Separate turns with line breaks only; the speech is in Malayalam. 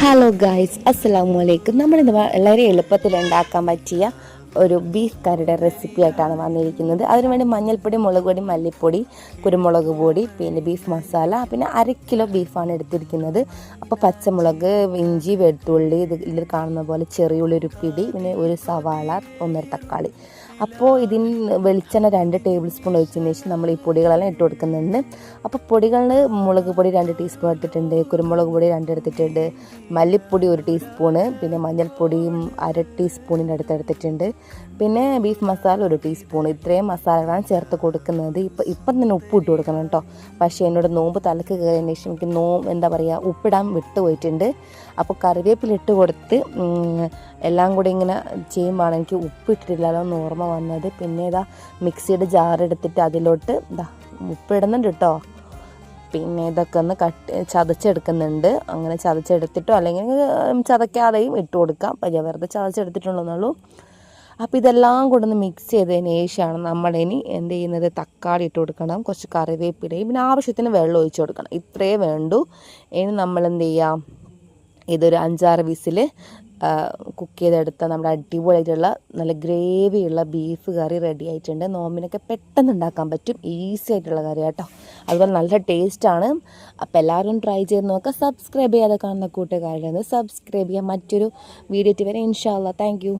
ഹലോ ഗായ്സ്, അസ്സലാമു അലൈക്കും. നമ്മളിന്ന് വളരെ എളുപ്പത്തിൽ ഉണ്ടാക്കാൻ പറ്റിയ ഒരു ബീഫ് കറിയുടെ റെസിപ്പി ആയിട്ടാണ് വന്നിരിക്കുന്നത്. അതിനുവേണ്ടി മഞ്ഞൾപ്പൊടി, മുളക് പൊടി, മല്ലിപ്പൊടി, കുരുമുളക് പൊടി, പിന്നെ ബീഫ് മസാല, പിന്നെ 1/2 കിലോ ബീഫാണ് എടുത്തിരിക്കുന്നത്. അപ്പോൾ പച്ചമുളക്, ഇഞ്ചി, വെളുത്തുള്ളി, ഇതിൽ കാണുന്ന പോലെ ചെറിയുള്ളി ഒരു പിടി, പിന്നെ ഒരു സവാള, 1 തക്കാളി. അപ്പോൾ ഇതിന് വെളിച്ചെണ്ണ 2 ടേബിൾ സ്പൂൺ ഒഴിച്ചതിന് ശേഷം നമ്മൾ ഈ പൊടികളെല്ലാം ഇട്ട് കൊടുക്കുന്നുണ്ട്. അപ്പോൾ പൊടികളിൽ മുളക് പൊടി 2 ടീസ്പൂൺ എടുത്തിട്ടുണ്ട്, കുരുമുളക് പൊടി 2 എടുത്തിട്ടുണ്ട്, മല്ലിപ്പൊടി 1 ടീസ്പൂണ്, പിന്നെ മഞ്ഞൾപ്പൊടിയും 1/2 ടീസ്പൂണിൻ്റെ അടുത്ത് എടുത്തിട്ടുണ്ട്, പിന്നെ ബീഫ് മസാല 1 ടീസ്പൂൺ. ഇത്രയും മസാലകളാണ് ചേർത്ത് കൊടുക്കുന്നത്. ഇപ്പം തന്നെ ഉപ്പ് ഇട്ട് കൊടുക്കണം കേട്ടോ. പക്ഷേ എന്നോട് നോമ്പ് തലക്ക് കയറിയതിന് ശേഷം എനിക്ക് ഉപ്പിടാൻ വിട്ടുപോയിട്ടുണ്ട്. അപ്പോൾ കറിവേപ്പില ഇട്ട് കൊടുത്ത് എല്ലാം കൂടി ഇങ്ങനെ ചെയ്യുമ്പോഴാണ് എനിക്ക് ഉപ്പിട്ടിട്ടില്ലല്ലോ എന്ന് ഓർമ്മ വന്നത്. പിന്നെ ഇതാ മിക്സിയുടെ ജാറെടുത്തിട്ട് അതിലോട്ട് ഉപ്പിടുന്നുണ്ട് കേട്ടോ. പിന്നെ ഇതൊക്കെ ഒന്ന് ചതച്ചെടുക്കുന്നുണ്ട്. അങ്ങനെ ചതച്ചെടുത്തിട്ടോ അല്ലെങ്കിൽ ചതയ്ക്കാതെയും ഇട്ട് കൊടുക്കാം. ഞാൻ വെറുതെ ചതച്ചെടുത്തിട്ടുള്ളൂ. അപ്പോൾ ഇതെല്ലാം കൂടെ ഒന്ന് മിക്സ് ചെയ്തതിന് ശേഷമാണ് നമ്മളിനി എന്ത് ചെയ്യുന്നത്, തക്കാളി ഇട്ട് കൊടുക്കണം, കുറച്ച് കറിവേപ്പിലയും, പിന്നെ ആവശ്യത്തിന് വെള്ളം ഒഴിച്ച് കൊടുക്കണം. ഇത്രയേ വേണ്ടൂ. ഇനി നമ്മൾ എന്ത് ചെയ്യാം, ഇതൊരു 5-6 വിസിൽ കുക്ക് ചെയ്തെടുത്താൽ നമ്മുടെ അടിപൊളിയായിട്ടുള്ള നല്ല ഗ്രേവിയുള്ള ബീഫ് കറി റെഡി ആയിട്ടുണ്ട്. നോമ്പിനൊക്കെ പെട്ടെന്ന് ഉണ്ടാക്കാൻ പറ്റും, ഈസി ആയിട്ടുള്ള കറി കേട്ടോ. അതുപോലെ നല്ല ടേസ്റ്റാണ്. അപ്പോൾ എല്ലാവരും ട്രൈ ചെയ്ത് നോക്കുക. സബ്സ്ക്രൈബ് ചെയ്യാതെ കാണുന്ന കൂട്ടുകാരിൽ നിന്ന് സബ്സ്ക്രൈബ് ചെയ്യാം. മറ്റൊരു വീഡിയോ വരെ ഇൻഷാ അല്ലാഹ്. Thank you.